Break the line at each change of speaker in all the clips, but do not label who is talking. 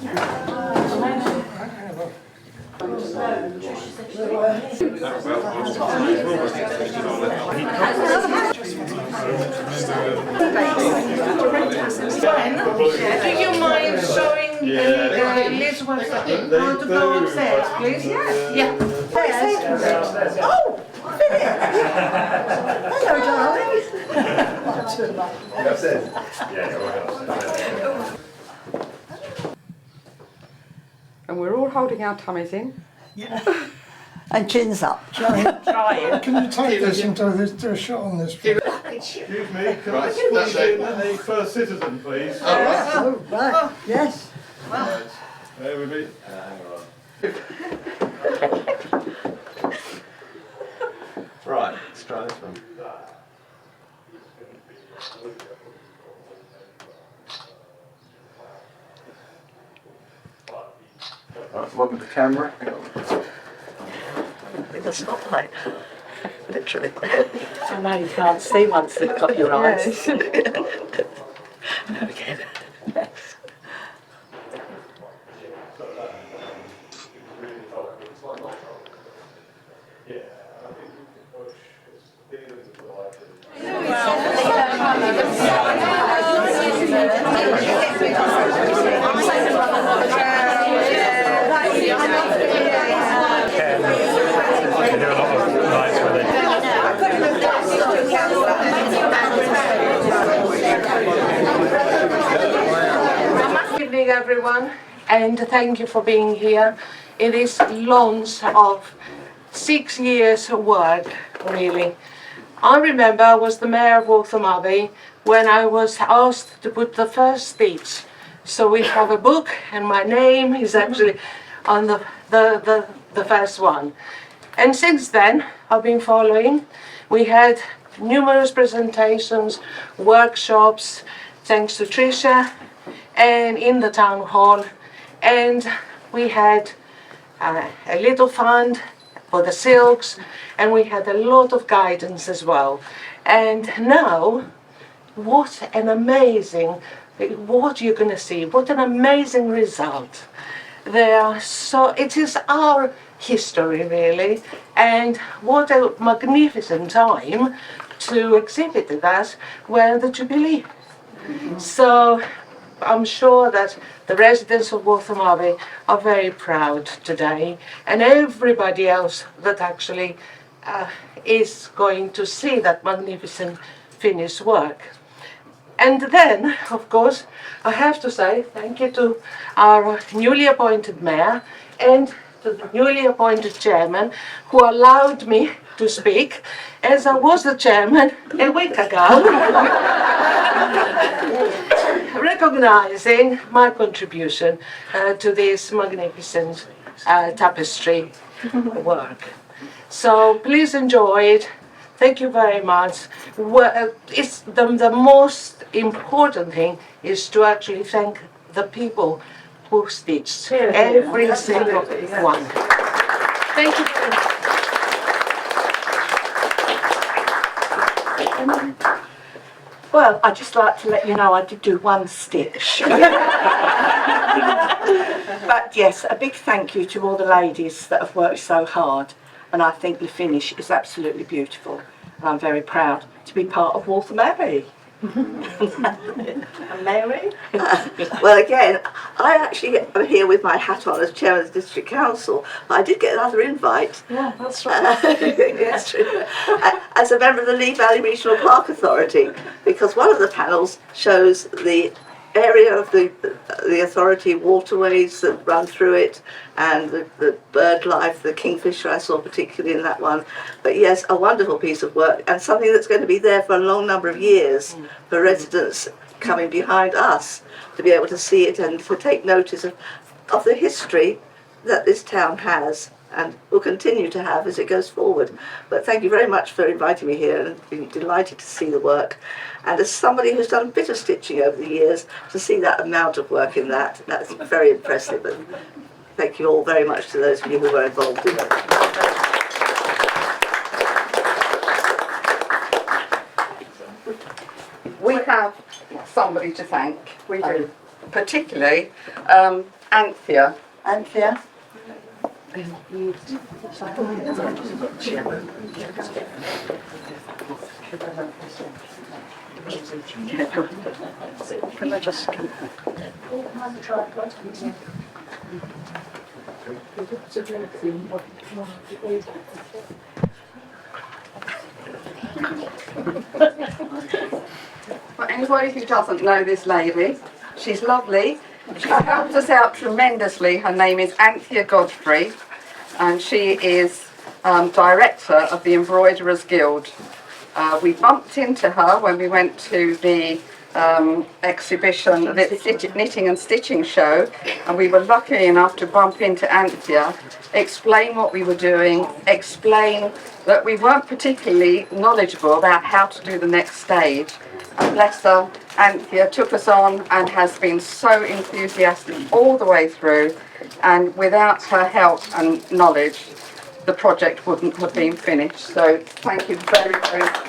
Do you mind showing Liz how to go upstairs, please? Yeah.
Oh, Philip! Hello, darling.
And we're all holding our tummies in.
Yeah. And chins up.
Trying.
Can you take this and do a shot on this?
Excuse me, can I squeeze in the first citizen, please?
Oh, right. Yes.
Right. There we be.
Right, let's try this one. Right, one with the camera. Hang on.
With a spotlight. Literally.
I know you can't see once they've got your eyes.
Okay. Yes.
Good evening, everyone, and thank you for being here in this launch of 6 years of work, really. I remember I was the mayor of Waltham Abbey when I was asked to put the first stitch. So we have a book, and my name is actually on the first one. And since then, I've been following. We had numerous presentations, workshops, thanks to Tricia, and in the town hall. And we had a little fund for the silks, and we had a lot of guidance as well. And now, what an amazing, what you're going to see, what an amazing result. It is our history, really, and what a magnificent time to exhibit that when the Jubilee. So I'm sure that the residents of Waltham Abbey are very proud today, and everybody else that actually is going to see that magnificent finished work. And then, of course, I have to say thank you to our newly appointed mayor and to the newly appointed chairman, who allowed me to speak, as I was the chairman a week ago, recognizing my contribution to this magnificent tapestry work. So please enjoy it. Thank you very much. It's the most important thing is to actually thank the people who stitched every single one. Thank you very much.
Well, I'd just like to let you know I did do one stitch. But yes, a big thank you to all the ladies that have worked so hard. And I think the finish is absolutely beautiful. And I'm very proud to be part of Waltham Abbey. And Mary?
Well, again, I actually am here with my hat on as chair of the district council. I did get another invite.
Yeah, that's right.
Yes, true. As a member of the Lee Valley Regional Park Authority, because one of the panels shows the area of the authority waterways that run through it, and the bird life, the kingfisher I saw particularly in that one. But yes, a wonderful piece of work, and something that's going to be there for a long number of years for residents coming behind us to be able to see it and to take notice of the history that this town has and will continue to have as it goes forward. But thank you very much for inviting me here, and I've been delighted to see the work. And as somebody who's done a bit of stitching over the years, to see that amount of work in that's very impressive. And thank you all very much to those of you who were involved in it.
We have somebody to thank, we do, particularly Anthea.
Anthea.
Can I just... For anybody who doesn't know this lady, she's lovely. She helped us out tremendously. Her name is Anthea Godfrey, and she is director of the Embroiderers Guild. We bumped into her when we went to the exhibition, the knitting and stitching show, and we were lucky enough to bump into Anthea, explain what we were doing, explain that we weren't particularly knowledgeable about how to do the next stage. And bless her, Anthea took us on and has been so enthusiastic all the way through, and without her help and knowledge, the project wouldn't have been finished. So thank you very, very much.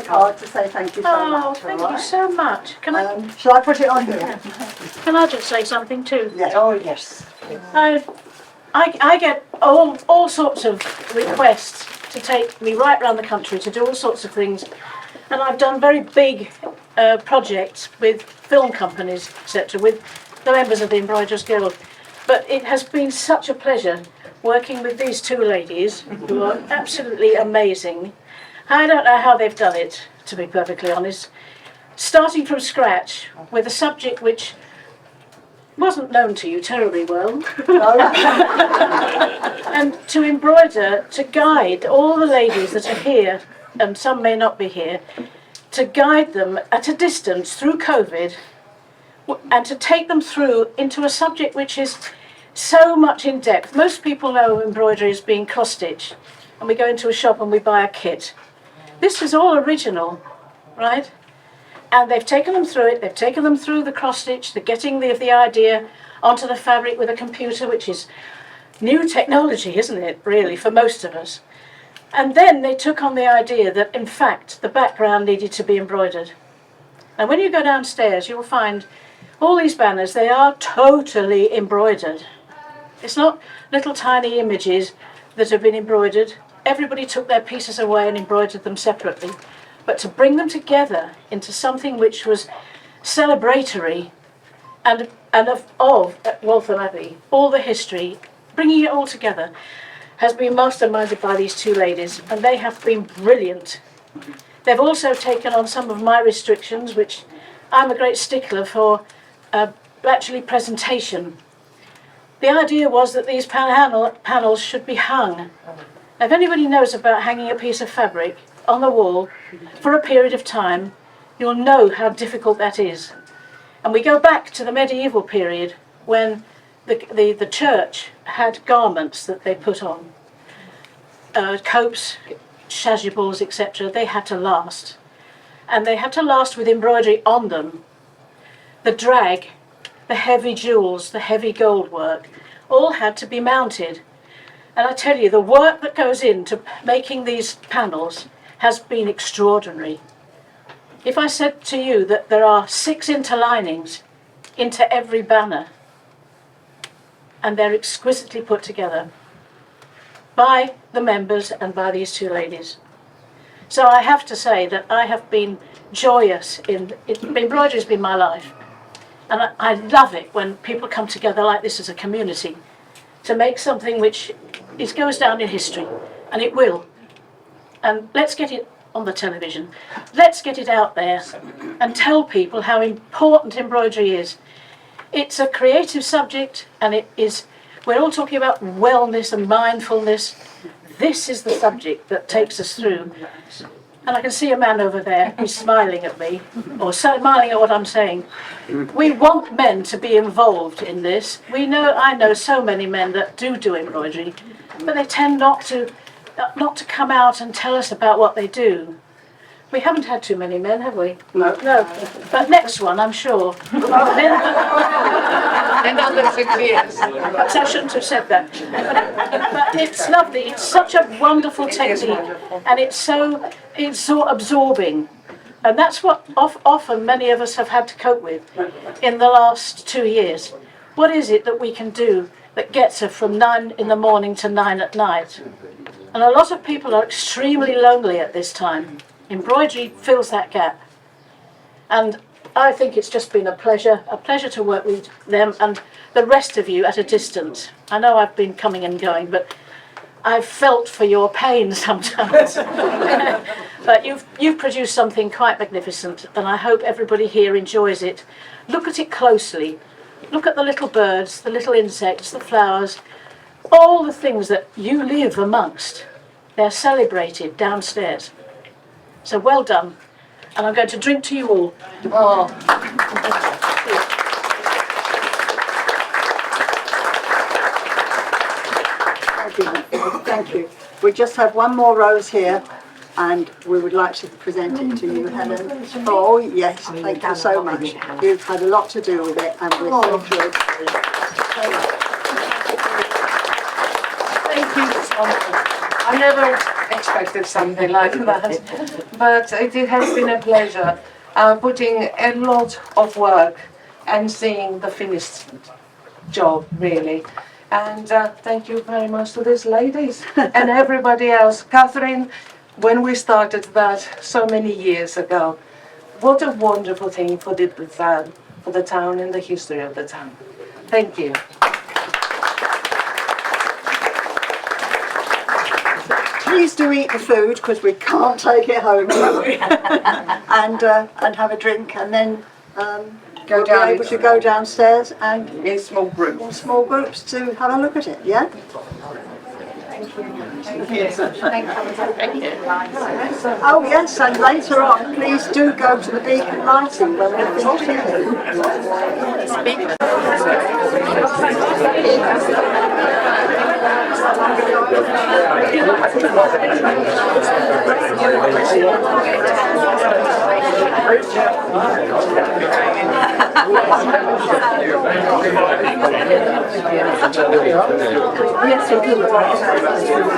Hard to say thank you so much.
Thank you so much. Can I
Shall I put it on here?
can I just say something too?
Yeah. Oh yes.
I get all sorts of requests to take me right around the country to do all sorts of things, and I've done very big projects with film companies, etc., with the members of the Embroiderers Guild. But it has been such a pleasure working with these two ladies who are absolutely amazing. I don't know how they've done it, to be perfectly honest. Starting from scratch with a subject which wasn't known to you terribly well. And to embroider, to guide all the ladies that are here, and some may not be here, to guide them at a distance through COVID, and to take them through into a subject which is so much in depth. Most people know embroidery as being cross stitch, and we go into a shop and we buy a kit. This is all original, right? And they've taken them through it. They've taken them through the cross stitch, the getting the idea onto the fabric with a computer, which is new technology, isn't it, really, for most of us. And then they took on the idea that, in fact, the background needed to be embroidered. And when you go downstairs, you'll find all these banners, they are totally embroidered. It's not little tiny images that have been embroidered. Everybody took their pieces away and embroidered them separately. But to bring them together into something which was celebratory and of Waltham Abbey, all the history, bringing it all together, has been masterminded by these two ladies, and they have been brilliant. They've also taken on some of my restrictions, which I'm a great stickler for, actually presentation. The idea was that these panels should be hung. If anybody knows about hanging a piece of fabric on the wall for a period of time, you'll know how difficult that is. And we go back to the medieval period when the church had garments that they put on. Copes, chasubles, etc. They had to last. And they had to last with embroidery on them. The drag, the heavy jewels, the heavy gold work, all had to be mounted. And I tell you, the work that goes into making these panels has been extraordinary. If I said to you that there are 6 interlinings into every banner, and they're exquisitely put together by the members and by these two ladies. So I have to say that I have been joyous in it. Embroidery has been my life. And I love it when people come together like this as a community to make something which goes down in history, and it will. And let's get it on the television. Let's get it out there and tell people how important embroidery is. It's a creative subject, and we're all talking about wellness and mindfulness. This is the subject that takes us through. And I can see a man over there who's smiling at me, or smiling at what I'm saying. We want men to be involved in this. I know so many men that do embroidery, but they tend not to come out and tell us about what they do. We haven't had too many men, have we? No. But next one, I'm sure.
And under 6 years.
Perhaps I shouldn't have said that. But it's lovely. It's such a wonderful technique, and it's so absorbing. And that's what often many of us have had to cope with in the last 2 years. What is it that we can do that gets us from 9 in the morning to 9 at night? And a lot of people are extremely lonely at this time. Embroidery fills that gap. And I think it's just been a pleasure to work with them and the rest of you at a distance. I know I've been coming and going, but I've felt for your pain sometimes. But you've produced something quite magnificent, and I hope everybody here enjoys it. Look at it closely. Look at the little birds, the little insects, the flowers, all the things that you live amongst. They're celebrated downstairs. So well done. And I'm going to drink to you all.
Oh,
Thank you. We just have one more rose here, and we would like to present it to you, Helen. Oh, yes, thank you so much. You've had a lot to do with it, and we're so thrilled.
thank you so much. I never expected something like that, but it has been a pleasure putting a lot of work and seeing the finished job, really. And thank you very much to these ladies and everybody else. Catherine, when we started that so many years ago, what a wonderful thing for the town and the history of the town. Thank you.
Please do eat the food, because we can't take it home, can we? And have a drink, and then we'll be able to go downstairs and
In small groups.
in small groups to have a look at it, yeah? Oh yes, and later on, please do go to the beacon lighting when we're finished here.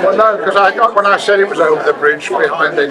Well, no, because when I said it was over the bridge behind it.